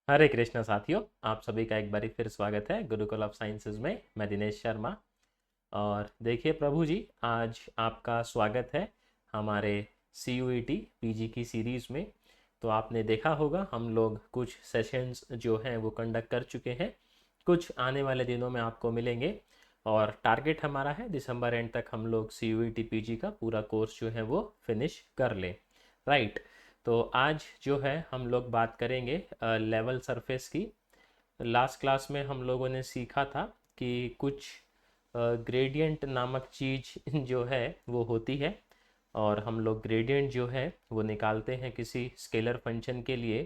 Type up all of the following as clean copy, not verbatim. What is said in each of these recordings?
हरे कृष्णा साथियों, आप सभी का एक बारी फिर स्वागत है गुरुकुल ऑफ साइंसेज में। मैं दिनेश शर्मा। और देखिए प्रभु जी, आज आपका स्वागत है हमारे C U E T P G की सीरीज़ में। तो आपने देखा होगा हम लोग कुछ सेशंस जो हैं वो कंडक्ट कर चुके हैं, कुछ आने वाले दिनों में आपको मिलेंगे। और टारगेट हमारा है दिसंबर एंड तक हम लोग C U E T P G का पूरा कोर्स जो है वो फिनिश कर लें। राइट। तो आज जो है हम लोग बात करेंगे लेवल सरफेस की। लास्ट क्लास में हम लोगों ने सीखा था कि कुछ ग्रेडियंट नामक चीज़ जो है वो होती है, और हम लोग ग्रेडियंट जो है वो निकालते हैं किसी स्केलर फंक्शन के लिए।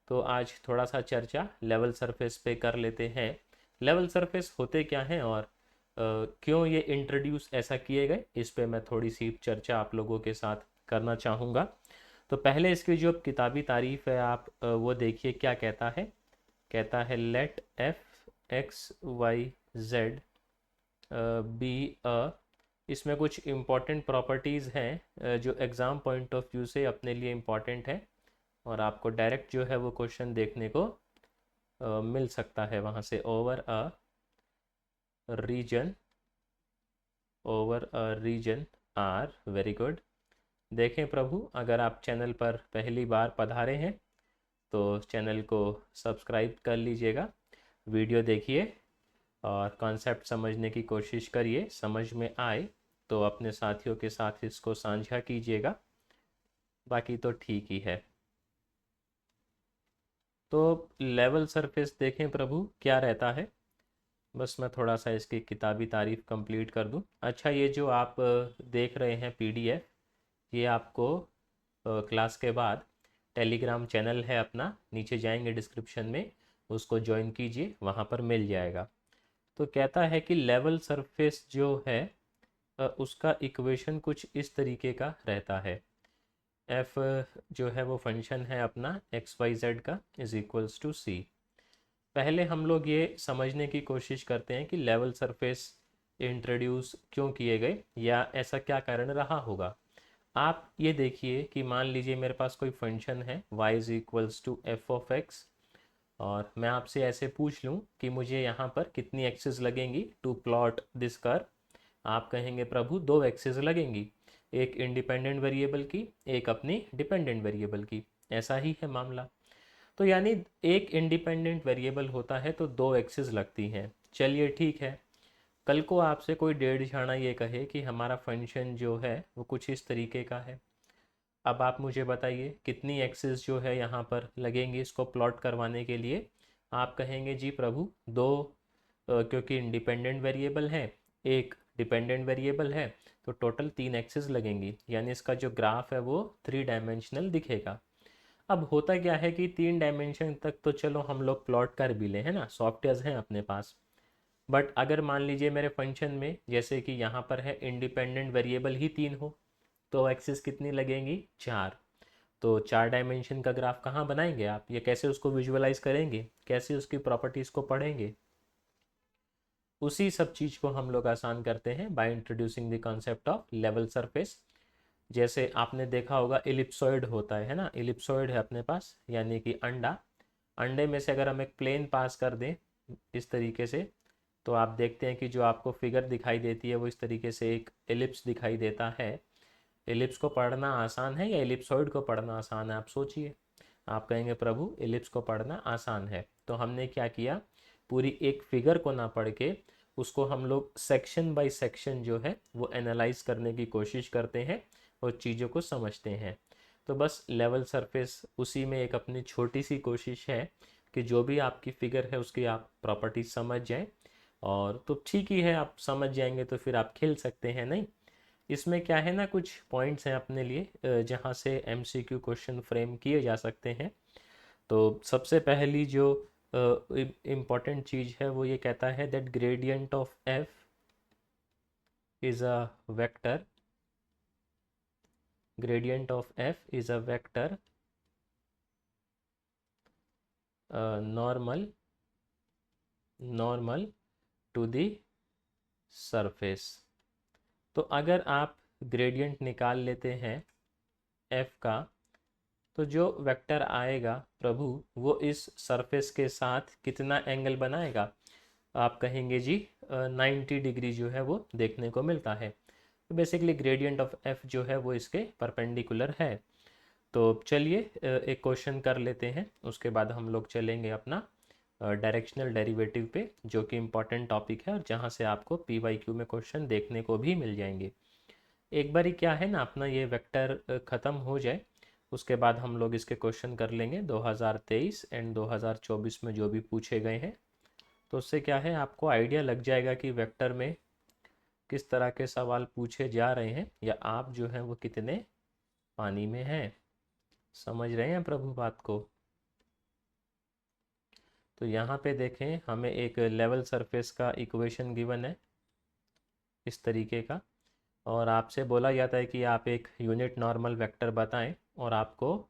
तो आज थोड़ा सा चर्चा लेवल सरफेस पे कर लेते हैं। लेवल सरफेस होते क्या हैं और क्यों ये इंट्रोड्यूस ऐसा किए गए, इस पे मैं थोड़ी सी चर्चा आप लोगों के साथ करना चाहूँगा। तो पहले इसकी जो किताबी तारीफ है आप वो देखिए क्या कहता है। कहता है let f x y z b अ, इसमें कुछ इम्पॉर्टेंट प्रॉपर्टीज़ हैं जो एग्ज़ाम पॉइंट ऑफ व्यू से अपने लिए इम्पॉर्टेंट है, और आपको डायरेक्ट जो है वो क्वेश्चन देखने को मिल सकता है वहाँ से। Reason over a reason are very good. देखें प्रभु, अगर आप चैनल पर पहली बार पधारे हैं तो चैनल को सब्सक्राइब कर लीजिएगा, वीडियो देखिए और कॉन्सेप्ट समझने की कोशिश करिए। समझ में आए तो अपने साथियों के साथ इसको साझा कीजिएगा, बाकी तो ठीक ही है। तो लेवल सरफेस देखें प्रभु क्या रहता है। बस मैं थोड़ा सा इसकी किताबी तारीफ कंप्लीट कर दूं। अच्छा, ये जो आप देख रहे हैं पीडीएफ, ये आपको क्लास के बाद टेलीग्राम चैनल है अपना, नीचे जाएंगे डिस्क्रिप्शन में, उसको ज्वाइन कीजिए, वहाँ पर मिल जाएगा। तो कहता है कि लेवल सरफेस जो है उसका इक्वेशन कुछ इस तरीके का रहता है। एफ जो है वो फंक्शन है अपना एक्स वाई जेड का इज इक्वल्स टू सी। पहले हम लोग ये समझने की कोशिश करते हैं कि लेवल सरफेस इंट्रोड्यूस क्यों किए गए या ऐसा क्या कारण रहा होगा। आप ये देखिए कि मान लीजिए मेरे पास कोई फंक्शन है y is equals to f of x, और मैं आपसे ऐसे पूछ लूँ कि मुझे यहाँ पर कितनी एक्सेस लगेंगी टू प्लॉट दिस कर्व। आप कहेंगे प्रभु दो एक्सेस लगेंगी, एक इंडिपेंडेंट वेरिएबल की, एक अपनी डिपेंडेंट वेरिएबल की। ऐसा ही है मामला। तो यानी एक इंडिपेंडेंट वेरिएबल होता है तो दो एक्सेस लगती हैं। चलिए ठीक है, कल को आपसे कोई डेढ़ जाना ये कहे कि हमारा फंक्शन जो है वो कुछ इस तरीके का है। अब आप मुझे बताइए कितनी एक्सेस जो है यहाँ पर लगेंगी इसको प्लॉट करवाने के लिए। आप कहेंगे जी प्रभु दो, क्योंकि इंडिपेंडेंट वेरिएबल है, एक डिपेंडेंट वेरिएबल है, तो टोटल तीन एक्सेस लगेंगी, यानी इसका जो ग्राफ है वो थ्री डायमेंशनल दिखेगा। अब होता क्या है कि तीन डायमेंशन तक तो चलो हम लोग प्लॉट कर भी लें, है ना, सॉफ्टवेयर हैं अपने पास। बट अगर मान लीजिए मेरे फंक्शन में जैसे कि यहाँ पर है इंडिपेंडेंट वेरिएबल ही तीन हो, तो एक्सेस कितनी लगेंगी, चार। तो चार डायमेंशन का ग्राफ कहाँ बनाएंगे आप, ये कैसे उसको विजुअलाइज करेंगे, कैसे उसकी प्रॉपर्टीज़ को पढ़ेंगे। उसी सब चीज़ को हम लोग आसान करते हैं by introducing the concept of level surface. जैसे आपने देखा होगा इलिप्सॉइड होता है ना, इलिप्सॉइड है अपने पास, यानी कि अंडा। अंडे में से अगर हम एक प्लेन पास कर दें इस तरीके से, तो आप देखते हैं कि जो आपको फिगर दिखाई देती है वो इस तरीके से एक एलिप्स दिखाई देता है। एलिप्स को पढ़ना आसान है या एलिप्सॉइड को पढ़ना आसान है, आप सोचिए। आप कहेंगे प्रभु एलिप्स को पढ़ना आसान है। तो हमने क्या किया, पूरी एक फिगर को ना पढ़ के उसको हम लोग सेक्शन बाय सेक्शन जो है वो एनालाइज करने की कोशिश करते हैं और चीज़ों को समझते हैं। तो बस लेवल सरफेस उसी में एक अपनी छोटी सी कोशिश है कि जो भी आपकी फिगर है उसकी आप प्रॉपर्टीज समझ जाएं, और तो ठीक ही है, आप समझ जाएंगे तो फिर आप खेल सकते हैं। नहीं, इसमें क्या है ना, कुछ पॉइंट्स हैं अपने लिए जहाँ से एमसीक्यू क्वेश्चन फ्रेम किए जा सकते हैं। तो सबसे पहली जो इम्पॉर्टेंट चीज़ है वो ये कहता है that gradient of f is a vector. Gradient of f is a vector normal normal to the surface. तो अगर आप ग्रेडियंट निकाल लेते हैं एफ का, तो जो वेक्टर आएगा प्रभु वो इस सरफेस के साथ कितना एंगल बनाएगा? आप कहेंगे जी 90 डिग्री जो है वो देखने को मिलता है। तो बेसिकली ग्रेडियंट ऑफ एफ जो है वो इसके परपेंडिकुलर है। तो चलिए एक क्वेश्चन कर लेते हैं, उसके बाद हम लोग चलेंगे अपना डायरेक्शनल डेरिवेटिव पे, जो कि इम्पॉर्टेंट टॉपिक है और जहाँ से आपको PYQ में क्वेश्चन देखने को भी मिल जाएंगे। एक बारी क्या है ना, अपना ये वेक्टर ख़त्म हो जाए उसके बाद हम लोग इसके क्वेश्चन कर लेंगे 2023 एंड 2024 में जो भी पूछे गए हैं। तो उससे क्या है, आपको आइडिया लग जाएगा कि वेक्टर में किस तरह के सवाल पूछे जा रहे हैं या आप जो हैं वो कितने पानी में हैं। समझ रहे हैं प्रभु बात को? तो यहाँ पे देखें, हमें एक लेवल सरफेस का इक्वेशन गिवन है इस तरीके का, और आपसे बोला जाता है कि आप एक यूनिट नॉर्मल वेक्टर बताएं, और आपको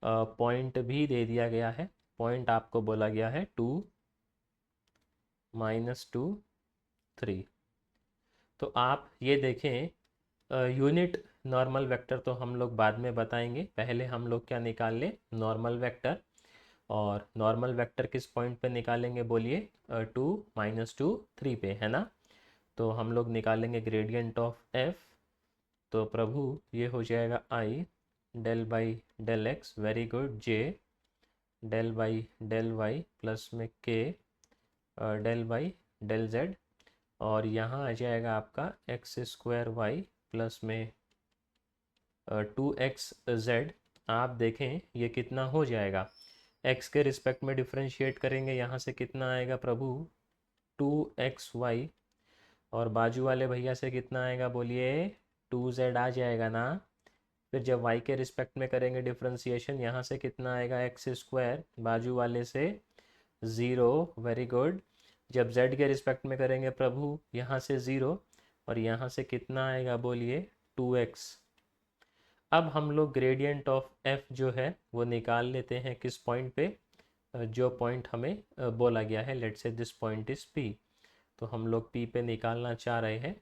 पॉइंट भी दे दिया गया है। पॉइंट आपको बोला गया है 2, -2, 3। तो आप ये देखें, यूनिट नॉर्मल वेक्टर तो हम लोग बाद में बताएंगे, पहले हम लोग क्या निकाल लें, नॉर्मल वेक्टर। और नॉर्मल वेक्टर किस पॉइंट पे निकालेंगे बोलिए? 2, -2, 3 पे, है ना। तो हम लोग निकालेंगे ग्रेडियंट ऑफ एफ। तो प्रभु ये हो जाएगा I del by del X, very good, J del by del Y plus में K del by del Z, और यहाँ आ जाएगा आपका एक्स स्क्वायर वाई प्लस में 2x जेड। आप देखें ये कितना हो जाएगा, x के रिस्पेक्ट में डिफरेंशिएट करेंगे, यहाँ से कितना आएगा प्रभु? 2xy। और बाजू वाले भैया से कितना आएगा बोलिए? 2z आ जाएगा ना। फिर जब y के रिस्पेक्ट में करेंगे डिफरेंशिएशन, यहाँ से कितना आएगा? एक्स स्क्वायर, बाजू वाले से 0, वेरी गुड। जब z के रिस्पेक्ट में करेंगे प्रभु, यहाँ से 0, और यहाँ से कितना आएगा बोलिए? 2x। अब हम लोग ग्रेडियंट ऑफ f जो है वो निकाल लेते हैं किस पॉइंट पे? जो पॉइंट हमें बोला गया है, let's say this point is P। तो हम लोग P पे निकालना चाह रहे हैं।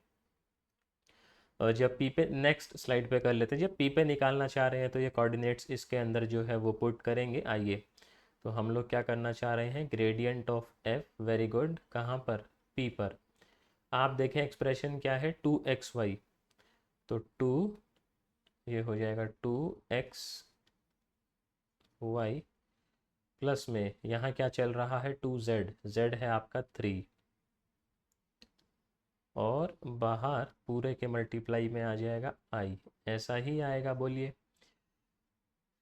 जब P पे, नेक्स्ट स्लाइड पे कर लेते हैं, जब P पे निकालना चाह रहे हैं तो ये कोऑर्डिनेट्स इसके अंदर जो है वो पुट करेंगे। आइए, तो हम लोग क्या करना चाह रहे हैं, gradient of f, very good, कहाँ पर? P पर। आप देखें एक्सप्रेशन क्या है, 2xy। तो 2, ये हो जाएगा 2xy प्लस में यहाँ क्या चल रहा है, 2z, z है आपका 3, और बाहर पूरे के मल्टीप्लाई में आ जाएगा i, ऐसा ही आएगा बोलिए।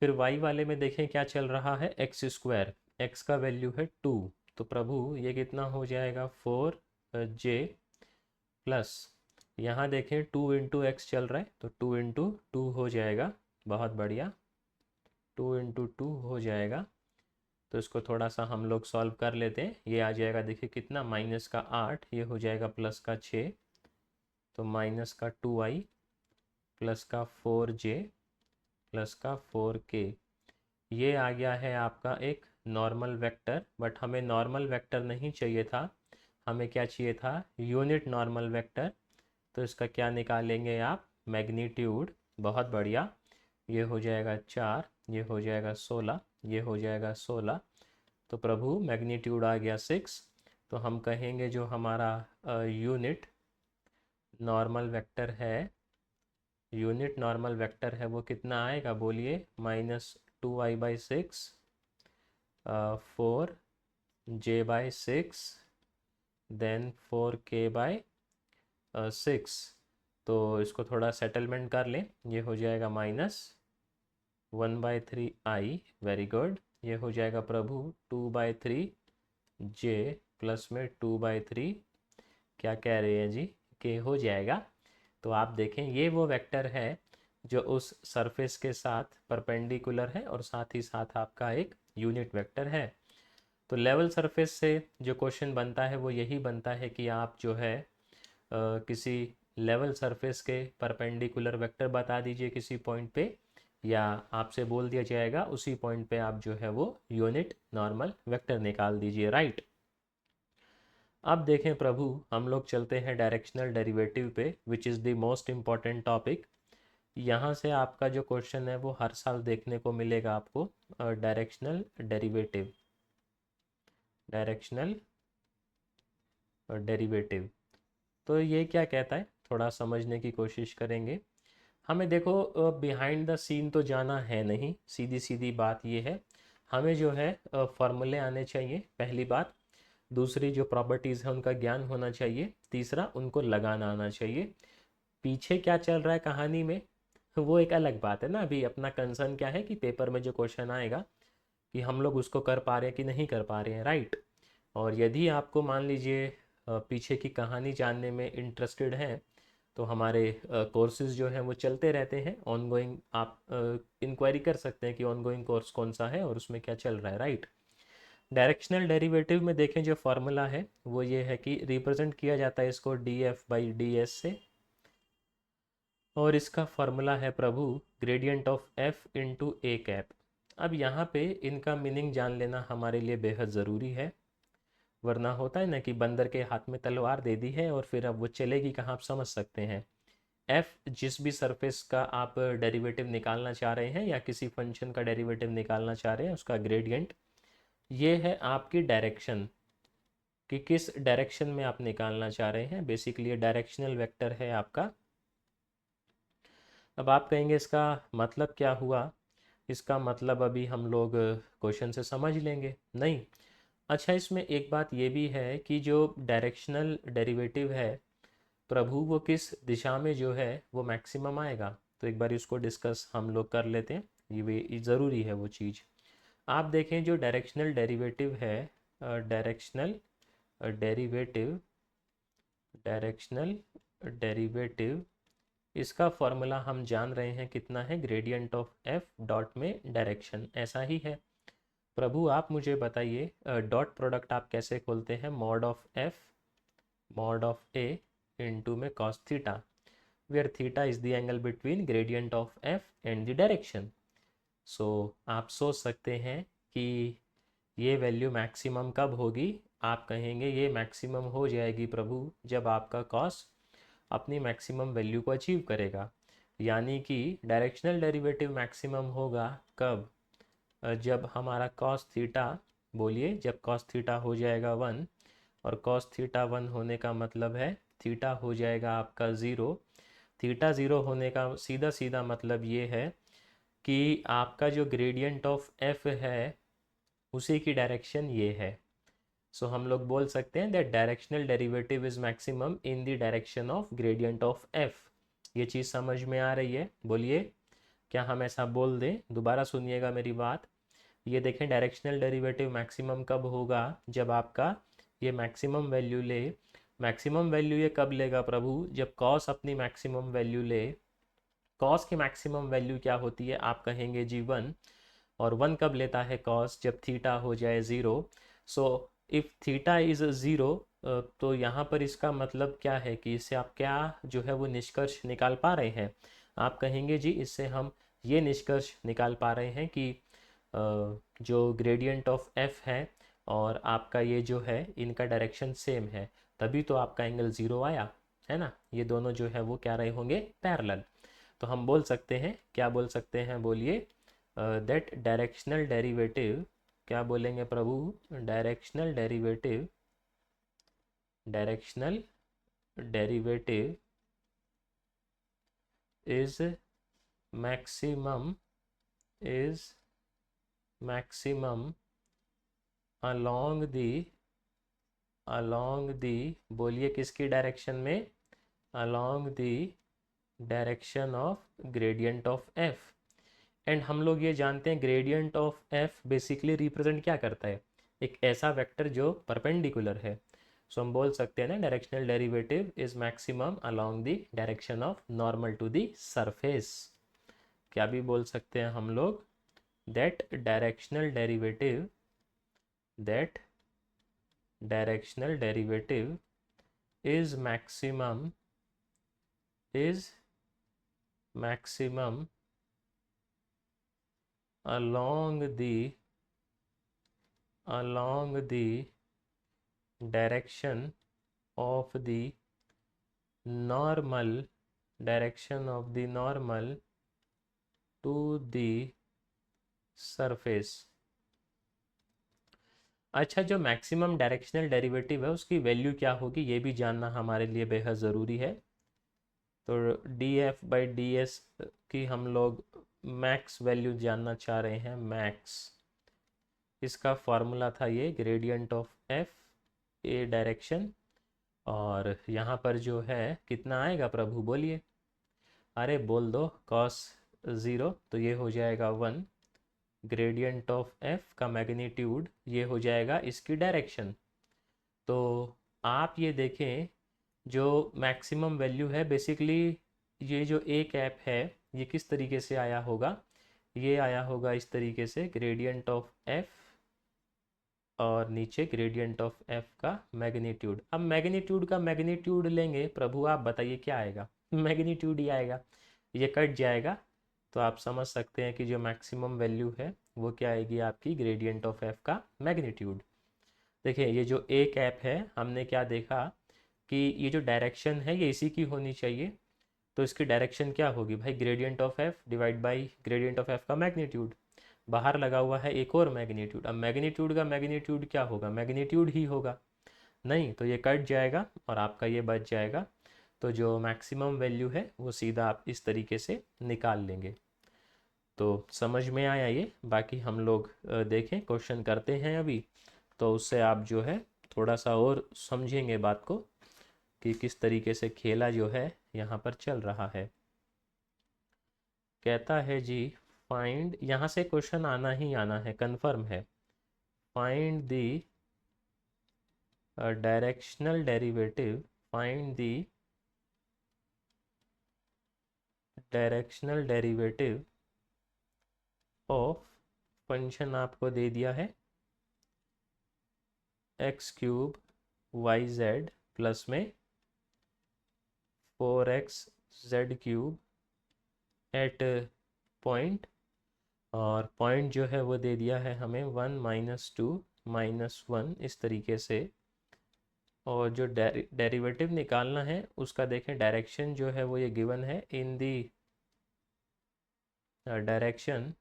फिर y वाले में देखें क्या चल रहा है, एक्स स्क्वायर, x का वैल्यू है 2, तो प्रभु ये कितना हो जाएगा, 4j प्लस, यहाँ देखें 2 इंटू एक्स चल रहा है, तो 2 इंटू 2 हो जाएगा, बहुत बढ़िया, 2 इंटू 2 हो जाएगा। तो इसको थोड़ा सा हम लोग सॉल्व कर लेते हैं। ये आ जाएगा, देखिए कितना, माइनस का 8, ये हो जाएगा प्लस का 6, तो माइनस का 2i प्लस का 4j प्लस का 4k। ये आ गया है आपका एक नॉर्मल वेक्टर, बट हमें नॉर्मल वेक्टर नहीं चाहिए था, हमें क्या चाहिए था, यूनिट नॉर्मल वेक्टर। तो इसका क्या निकालेंगे आप, मैग्नीट्यूड, बहुत बढ़िया। ये हो जाएगा 4, ये हो जाएगा 16, ये हो जाएगा 16, तो प्रभु मैग्नीट्यूड आ गया 6। तो हम कहेंगे जो हमारा यूनिट नॉर्मल वेक्टर है, यूनिट नॉर्मल वेक्टर है वो कितना आएगा बोलिए, -2i/6, 4j/6, देन 4k/6। तो इसको थोड़ा सेटलमेंट कर लें, ये हो जाएगा -1/3i, वेरी गुड। ये हो जाएगा प्रभु 2/3j प्लस में 2/3, क्या कह रहे हैं जी, के हो जाएगा। तो आप देखें ये वो वेक्टर है जो उस सरफेस के साथ परपेंडिकुलर है और साथ ही साथ आपका एक यूनिट वेक्टर है। तो लेवल सरफेस से जो क्वेश्चन बनता है वो यही बनता है कि आप जो है किसी लेवल सरफेस के परपेंडिकुलर वेक्टर बता दीजिए किसी पॉइंट पे, या आपसे बोल दिया जाएगा उसी पॉइंट पे आप जो है वो यूनिट नॉर्मल वेक्टर निकाल दीजिए, राइट। अब देखें प्रभु, हम लोग चलते हैं डायरेक्शनल डेरिवेटिव पे, which is the most important topic. यहाँ से आपका जो क्वेश्चन है वो हर साल देखने को मिलेगा आपको, डायरेक्शनल डेरिवेटिव, डायरेक्शनल डेरिवेटिव। तो ये क्या कहता है, थोड़ा समझने की कोशिश करेंगे। हमें देखो बिहाइंड द सीन तो जाना है नहीं, सीधी सीधी बात ये है, हमें जो है फॉर्मूले आने चाहिए, पहली बात। दूसरी जो प्रॉपर्टीज़ है उनका ज्ञान होना चाहिए। तीसरा, उनको लगाना आना चाहिए। पीछे क्या चल रहा है कहानी में वो एक अलग बात है ना। अभी अपना कंसर्न क्या है कि पेपर में जो क्वेश्चन आएगा कि हम लोग उसको कर पा रहे हैं कि नहीं कर पा रहे हैं, राइट। और यदि आपको मान लीजिए पीछे की कहानी जानने में इंटरेस्टेड हैं, तो हमारे कोर्सेज जो हैं वो चलते रहते हैं ऑनगोइंग। आप इंक्वायरी कर सकते हैं कि ऑनगोइंग कोर्स कौन सा है और उसमें क्या चल रहा है, राइट। डायरेक्शनल डेरिवेटिव में देखें जो फार्मूला है वो ये है कि रिप्रेजेंट किया जाता है इसको D F by D S से, और इसका फार्मूला है प्रभु gradient of F into A cap. अब यहाँ पे इनका मीनिंग जान लेना हमारे लिए बेहद ज़रूरी है, वरना होता है ना कि बंदर के हाथ में तलवार दे दी है और फिर अब वो चलेगी कहाँ, आप समझ सकते हैं। एफ जिस भी सरफेस का आप डेरिवेटिव निकालना चाह रहे हैं या किसी फंक्शन का डेरिवेटिव निकालना चाह रहे हैं, उसका ग्रेडियंट ये है आपकी डायरेक्शन, कि किस डायरेक्शन में आप निकालना चाह रहे हैं। बेसिकली ये डायरेक्शनल वेक्टर है आपका। अब आप कहेंगे इसका मतलब क्या हुआ, इसका मतलब अभी हम लोग क्वेश्चन से समझ लेंगे, नहीं। अच्छा, इसमें एक बात ये भी है कि जो डायरेक्शनल डेरिवेटिव है प्रभु, वो किस दिशा में जो है वो मैक्सिमम आएगा, तो एक बार इसको डिस्कस हम लोग कर लेते हैं। ये ज़रूरी है वो चीज़। आप देखें जो डायरेक्शनल डेरिवेटिव है, डायरेक्शनल डेरिवेटिव, डायरेक्शनल डेरिवेटिव, इसका फॉर्मूला हम जान रहे हैं कितना है, ग्रेडियंट ऑफ एफ डॉट में डायरेक्शन, ऐसा ही है। प्रभु आप मुझे बताइए डॉट प्रोडक्ट आप कैसे खोलते हैं, mod of F mod of A into में cos theta, where theta is the angle between gradient of F and the direction. So आप सोच सकते हैं कि ये वैल्यू मैक्सिमम कब होगी। आप कहेंगे ये मैक्सिमम हो जाएगी प्रभु जब आपका कॉस अपनी मैक्सिमम वैल्यू को अचीव करेगा। यानी कि डायरेक्शनल डेरिवेटिव मैक्सिमम होगा कब, जब हमारा कॉस थीटा, बोलिए जब कॉस थीटा हो जाएगा 1, और कॉस थीटा 1 होने का मतलब है थीटा हो जाएगा आपका 0। थीटा 0 होने का सीधा सीधा मतलब ये है कि आपका जो ग्रेडियंट ऑफ एफ है उसी की डायरेक्शन ये है। सो हम लोग बोल सकते हैं that directional derivative is maximum in the direction of gradient of F. ये चीज़ समझ में आ रही है, बोलिए क्या हम ऐसा बोल दें, दोबारा सुनिएगा मेरी बात। ये देखें डायरेक्शनल डेरिवेटिव मैक्सिमम कब होगा, जब आपका ये मैक्सिमम वैल्यू ले। मैक्सिमम वैल्यू ये कब लेगा प्रभु, जब कॉस अपनी मैक्सिमम वैल्यू ले। कॉस की मैक्सिमम वैल्यू क्या होती है, आप कहेंगे जी 1, और 1 कब लेता है कॉस, जब थीटा हो जाए 0। सो इफ़ थीटा इज़ 0, तो यहाँ पर इसका मतलब क्या है कि इससे आप क्या जो है वो निष्कर्ष निकाल पा रहे हैं। आप कहेंगे जी इससे हम ये निष्कर्ष निकाल पा रहे हैं कि जो ग्रेडियंट ऑफ एफ है और आपका ये जो है इनका डायरेक्शन सेम है, तभी तो आपका एंगल 0 आया, है ना। ये दोनों जो है वो क्या रहे होंगे, पैरेलल। तो हम बोल सकते हैं, क्या बोल सकते हैं, बोलिए दैट डायरेक्शनल डेरिवेटिव, क्या बोलेंगे प्रभु, directional derivative, directional derivative is maximum, is maximum along the, along the, बोलिए किसकी डायरेक्शन में, along the direction of gradient of F. And हम लोग ये जानते हैं gradient of F basically represent क्या करता है, एक ऐसा वेक्टर जो परपेंडिकुलर है। सो हम बोल सकते हैं ना directional derivative is maximum along the direction of normal to the surface. क्या भी बोल सकते हैं हम लोग, that directional derivative, that directional derivative is maximum, is maximum along the, along the direction of the normal, direction of the normal to the surface. अच्छा, जो maximum directional derivative है उसकी वैल्यू क्या होगी, ये भी जानना हमारे लिए बेहद ज़रूरी है। तो D F by D S की हम लोग मैक्स वैल्यू जानना चाह रहे हैं। मैक्स, इसका फॉर्मूला था ये gradient of F A direction, और यहाँ पर जो है कितना आएगा प्रभु बोलिए, अरे बोल दो, कॉस ज़ीरो, तो ये हो जाएगा 1। ग्रेडियंट ऑफ एफ का मैग्नीट्यूड ये हो जाएगा इसकी डायरेक्शन। तो आप ये देखें, जो मैक्सिमम वैल्यू है बेसिकली, ये जो ए कैप है ये किस तरीके से आया होगा, ये आया होगा इस तरीके से, ग्रेडियंट ऑफ एफ और नीचे ग्रेडियंट ऑफ एफ का मैग्नीट्यूड। अब मैग्नीट्यूड का मैग्नीट्यूड लेंगे प्रभु, आप बताइए क्या आएगा, मैग्नीट्यूड ही आएगा, ये कट जाएगा। तो आप समझ सकते हैं कि जो मैक्सिमम वैल्यू है वो क्या आएगी आपकी, ग्रेडियंट ऑफ एफ का मैग्नीट्यूड। देखिए ये जो ए कैप है, हमने क्या देखा कि ये जो डायरेक्शन है ये इसी की होनी चाहिए, तो इसकी डायरेक्शन क्या होगी भाई, gradient of F divide by gradient of F का मैग्नीट्यूड। बाहर लगा हुआ है एक और मैग्नीट्यूड, अब मैग्नीट्यूड का मैग्नीट्यूड क्या होगा, मैग्नीट्यूड ही होगा, नहीं तो ये कट जाएगा और आपका ये बच जाएगा। तो जो मैक्सिमम वैल्यू है वो सीधा आप इस तरीके से निकाल लेंगे। तो समझ में आया ये, बाकी हम लोग देखें क्वेश्चन करते हैं अभी, तो उससे आप जो है थोड़ा सा और समझेंगे बात को कि किस तरीके से खेला जो है यहाँ पर चल रहा है। कहता है जी फाइंड, यहाँ से क्वेश्चन आना ही आना है, कंफर्म है। Find the directional derivative, find the directional derivative of, function आपको दे दिया है x cube y z plus में 4x z cube at point, और पॉइंट जो है वो दे दिया है हमें 1 -2 -1 इस तरीके से। और जो डेरिवेटिव निकालना है उसका देखें, डायरेक्शन जो है वो ये गिवन है, in the direction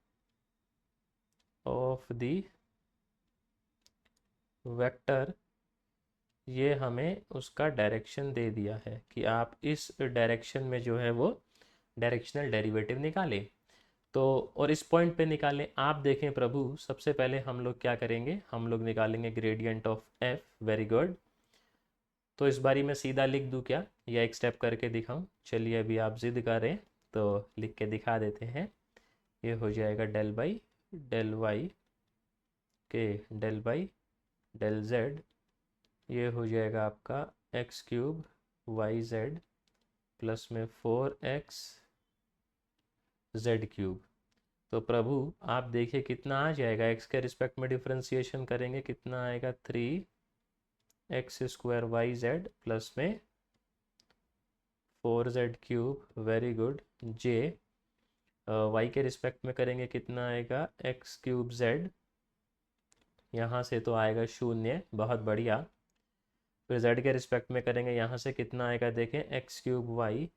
of the vector, ये हमें उसका डायरेक्शन दे दिया है कि आप इस डायरेक्शन में जो है वो डायरेक्शनल डेरिवेटिव निकालें। तो और इस पॉइंट पे निकालें, आप देखें प्रभु, सबसे पहले हम लोग क्या करेंगे, हम लोग निकालेंगे gradient of F. Very good. तो इस बारी मैं सीधा लिख दूं क्या, या एक स्टेप करके दिखाऊं, चलिए अभी आप जिद कर रहे हैं तो लिख के दिखा देते हैं। ये हो जाएगा डेल बाई डेल वाई के डेल बाई डेल जेड, ये हो जाएगा आपका x cube y z plus में 4x जेड क्यूब। तो प्रभु आप देखिए कितना आ जाएगा, एक्स के रिस्पेक्ट में डिफरेंशिएशन करेंगे कितना आएगा, 3x² वाई जेड प्लस में 4z क्यूब, वेरी गुड, जे वाई के रिस्पेक्ट में करेंगे कितना आएगा, एक्स क्यूब जेड, यहाँ से तो आएगा 0, बहुत बढ़िया। फिर z के रिस्पेक्ट में करेंगे, यहाँ से कितना आएगा देखें, एक्स क्यूब वाई,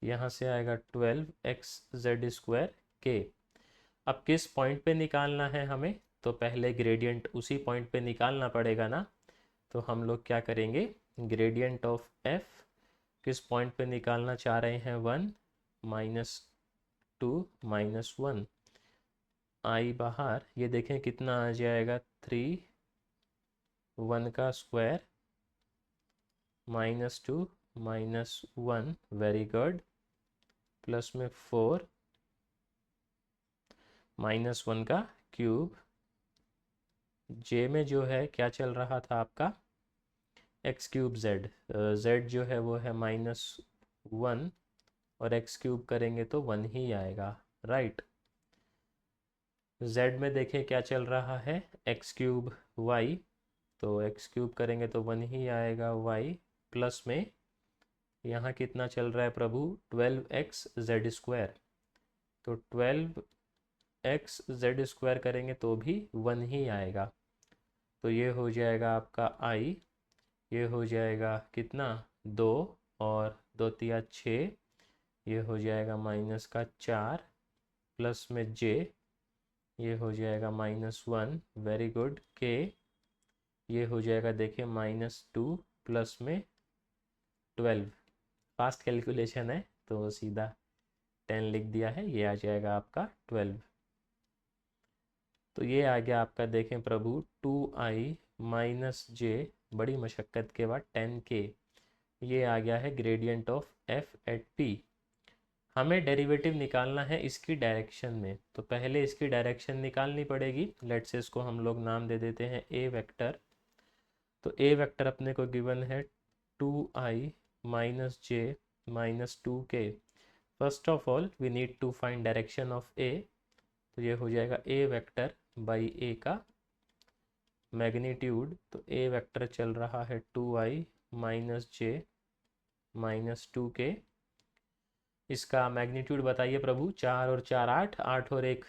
यहाँ से आएगा 12x z² के। अब किस पॉइंट पे निकालना है हमें, तो पहले ग्रेडियंट उसी पॉइंट पे निकालना पड़ेगा ना। तो हम लोग क्या करेंगे, ग्रेडियंट ऑफ f किस पॉइंट पे निकालना चाह रहे हैं, 1 -2 -1, आई बाहर, ये देखें कितना आ जाएगा, 3 1 का स्क्वायर -2 -1, वेरी गुड, प्लस में 4 -1 का क्यूब, जे में जो है क्या चल रहा था आपका, एक्स क्यूब जेड, जेड जो है वो है -1 और एक्स क्यूब करेंगे तो 1 ही आएगा, राइट। जेड में देखें क्या चल रहा है, एक्स क्यूब वाई, तो एक्स क्यूब करेंगे तो 1 ही आएगा वाई, प्लस में यहाँ कितना चल रहा है प्रभु, 12x z², तो 12x z² करेंगे तो भी 1 ही आएगा। तो ये हो जाएगा आपका आई, ये हो जाएगा कितना, 2 और 2 × 6, ये हो जाएगा -4, प्लस में जे, ये हो जाएगा -1, वेरी गुड। के, ये हो जाएगा देखिए -2 प्लस में 12, फास्ट कैलकुलेशन है तो सीधा 10 लिख दिया है, ये आ जाएगा आपका 12। तो ये आ गया आपका देखें प्रभु 2i-j, बड़ी मशक्क़त के बाद 10k, ये आ गया है gradient of f at p। हमें डेरिवेटिव निकालना है इसकी डायरेक्शन में, तो पहले इसकी डायरेक्शन निकालनी पड़ेगी। लेट्स से इसको हम लोग नाम दे देते हैं a वेक्टर। तो a वेक्टर अपने को गिवन है 2i-j-2k। First of all we need to find direction of a, तो ये हो जाएगा a वेक्टर बाई a का मैग्नीट्यूड। तो a वेक्टर चल रहा है 2i-j-2k। इसका मैग्नीट्यूड बताइए प्रभु। 4 और 4 8, 8 और 1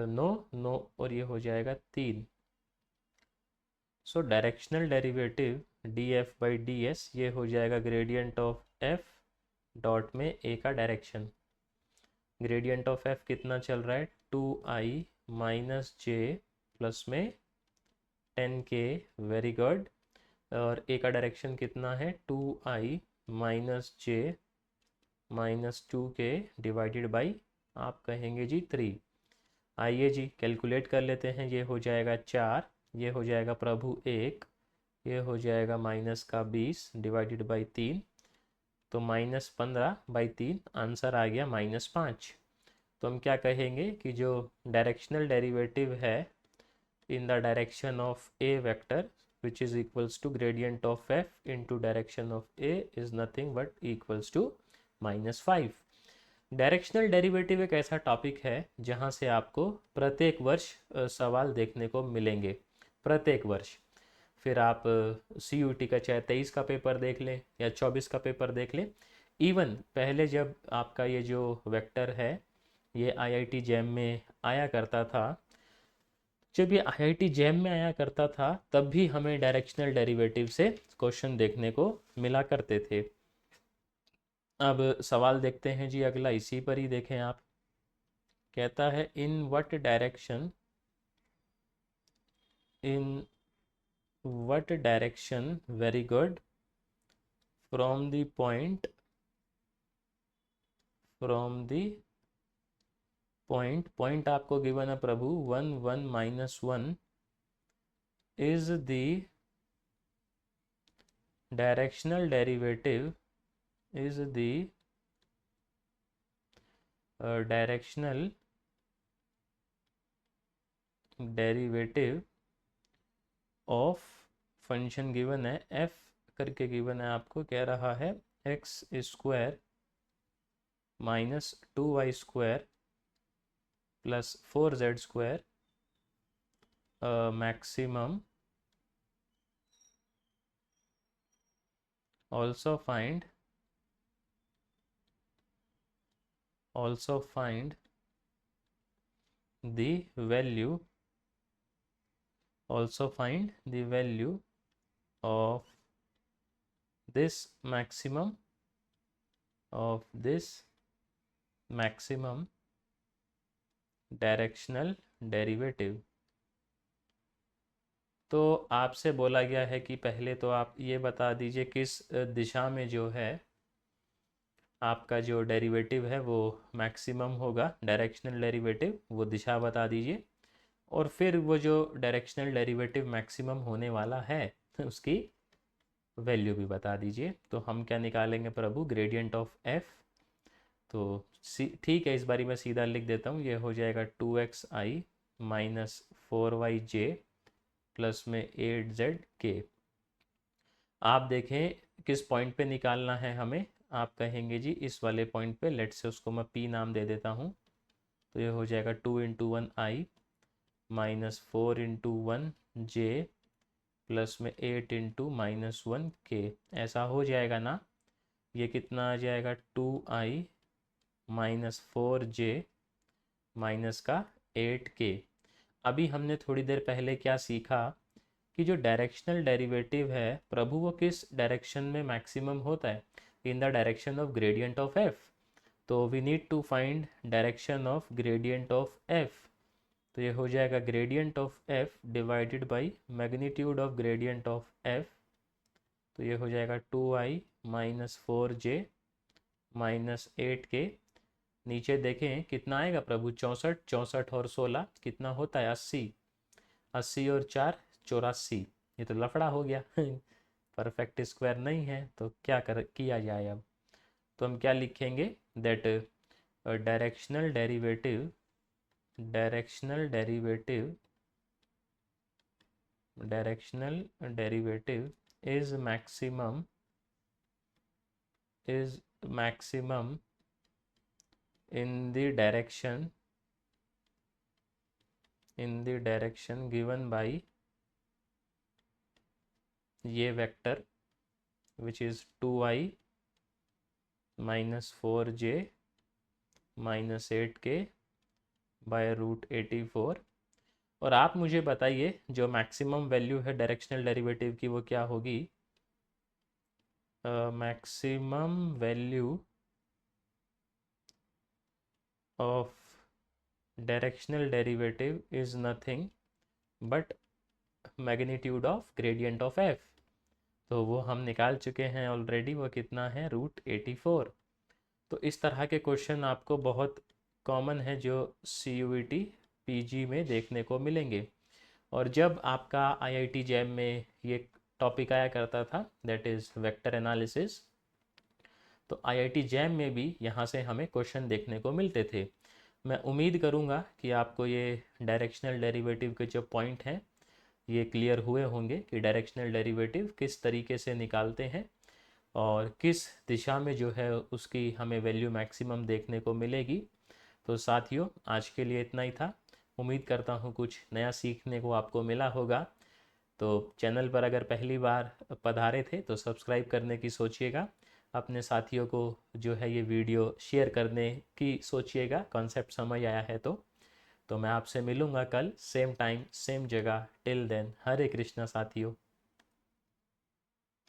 9, 9 और ये हो जाएगा 3। So directional derivative df by ds, ये हो जाएगा ग्रेडियंट ऑफ f डॉट में a का डायरेक्शन। ग्रेडियंट ऑफ f कितना चल रहा है 2i-j प्लस में 10k, वेरी गुड। और a का डायरेक्शन कितना है 2i-j-2k डिवाइडेड बाई, आप कहेंगे जी 3। आइए जी कैलकुलेट कर लेते हैं। ये हो जाएगा 4, ये हो जाएगा प्रभु 1, ये हो जाएगा -20 डिवाइडेड बाई 3, तो -15/3, आंसर आ गया -5। तो हम क्या कहेंगे कि जो डायरेक्शनल डेरिवेटिव है in the direction of a vector which is equals to gradient of f into direction of a is nothing but equals to -5। Directional derivative एक ऐसा टॉपिक है जहां से आपको प्रत्येक वर्ष सवाल देखने को मिलेंगे, प्रत्येक वर्ष। फिर आप CUT का चाहे 23 का पेपर देख लें या 24 का पेपर देख लें। इवन पहले जब आपका ये जो वेक्टर है ये IIT जैम में आया करता था, जब ये IIT जैम में आया करता था तब भी हमें डायरेक्शनल डेरिवेटिव से क्वेश्चन देखने को मिला करते थे। अब सवाल देखते हैं जी अगला, इसी पर ही देखें आप। कहता है in what direction, in what direction, very good, from the point, from the point आपको गिवन है प्रभु 1 1 -1 is the directional derivative, is the directional derivative of function given है f करके गिवन है आपको, कह रहा है x² -2y² plus 4z² maximum, also find the value, also find the value of this maximum, of this maximum directional derivative. तो आपसे बोला गया है कि पहले तो आप ये बता दीजिए किस दिशा में जो है आपका जो डेरिवेटिव है वो मैक्सिमम होगा, डायरेक्शनल डेरिवेटिव, वो दिशा बता दीजिए। और फिर वो जो डायरेक्शनल डेरिवेटिव मैक्सिमम होने वाला है उसकी वैल्यू भी बता दीजिए। तो हम क्या निकालेंगे प्रभु, ग्रेडियंट ऑफ f। तो ठीक है, इस बारी मैं सीधा लिख देता हूँ, ये हो जाएगा 2xi-4yj प्लस में 8zk। आप देखें किस पॉइंट पे निकालना है हमें, आप कहेंगे जी इस वाले पॉइंट पे। लेट से उसको मैं p नाम दे देता हूँ। तो ये हो जाएगा 2 × 1i -4 × 1j प्लस में 8 × -1k, ऐसा हो जाएगा ना। ये कितना आ जाएगा 2i -4j माइनस का 8k। अभी हमने थोड़ी देर पहले क्या सीखा कि जो डायरेक्शनल डेरिवेटिव है प्रभु वो किस डायरेक्शन में मैक्सिमम होता है, in the direction of gradient of f। तो we need to find direction of gradient of f. तो ये हो जाएगा gradient of f divided by magnitude of gradient of f. तो ये हो जाएगा 2i minus 4j minus 8k। नीचे देखें कितना आएगा प्रभु, 64, 64 और 16 कितना होता है 80, 80 और 4 84। ये तो लफड़ा हो गया परफेक्ट स्क्वायर नहीं है, तो क्या किया जाए अब। तो हम क्या लिखेंगे, that directional derivative directional derivative directional derivative is maximum in the direction given by ये vector which is 2i minus 4j minus 8k by root 84। और आप मुझे बताइए जो मैक्सिमम वैल्यू है डायरेक्शनल डेरिवेटिव की वो क्या होगी। Maximum value of directional derivative is nothing but magnitude of gradient of f. तो वो हम निकाल चुके हैं ऑलरेडी, वो कितना है √84। तो इस तरह के क्वेश्चन आपको बहुत कॉमन है जो CUET PG में देखने को मिलेंगे। और जब आपका IIT जैम में ये टॉपिक आया करता था, दैट इज़ वेक्टर एनालिसिस, तो IIT जैम में भी यहाँ से हमें क्वेश्चन देखने को मिलते थे। मैं उम्मीद करूँगा कि आपको ये डायरेक्शनल डेरिवेटिव के जो पॉइंट हैं ये क्लियर हुए होंगे कि डायरेक्शनल डेरिवेटिव किस तरीके से निकालते हैं और किस दिशा में जो है उसकी हमें वैल्यू मैक्सिमम देखने को मिलेगी। तो साथियों, आज के लिए इतना ही था। उम्मीद करता हूँ कुछ नया सीखने को आपको मिला होगा। तो चैनल पर अगर पहली बार पधारे थे तो सब्सक्राइब करने की सोचिएगा, अपने साथियों को जो है ये वीडियो शेयर करने की सोचिएगा, कॉन्सेप्ट समझ आया है तो मैं आपसे मिलूँगा कल सेम टाइम सेम जगह। टिल देन, हरे कृष्णा साथियों।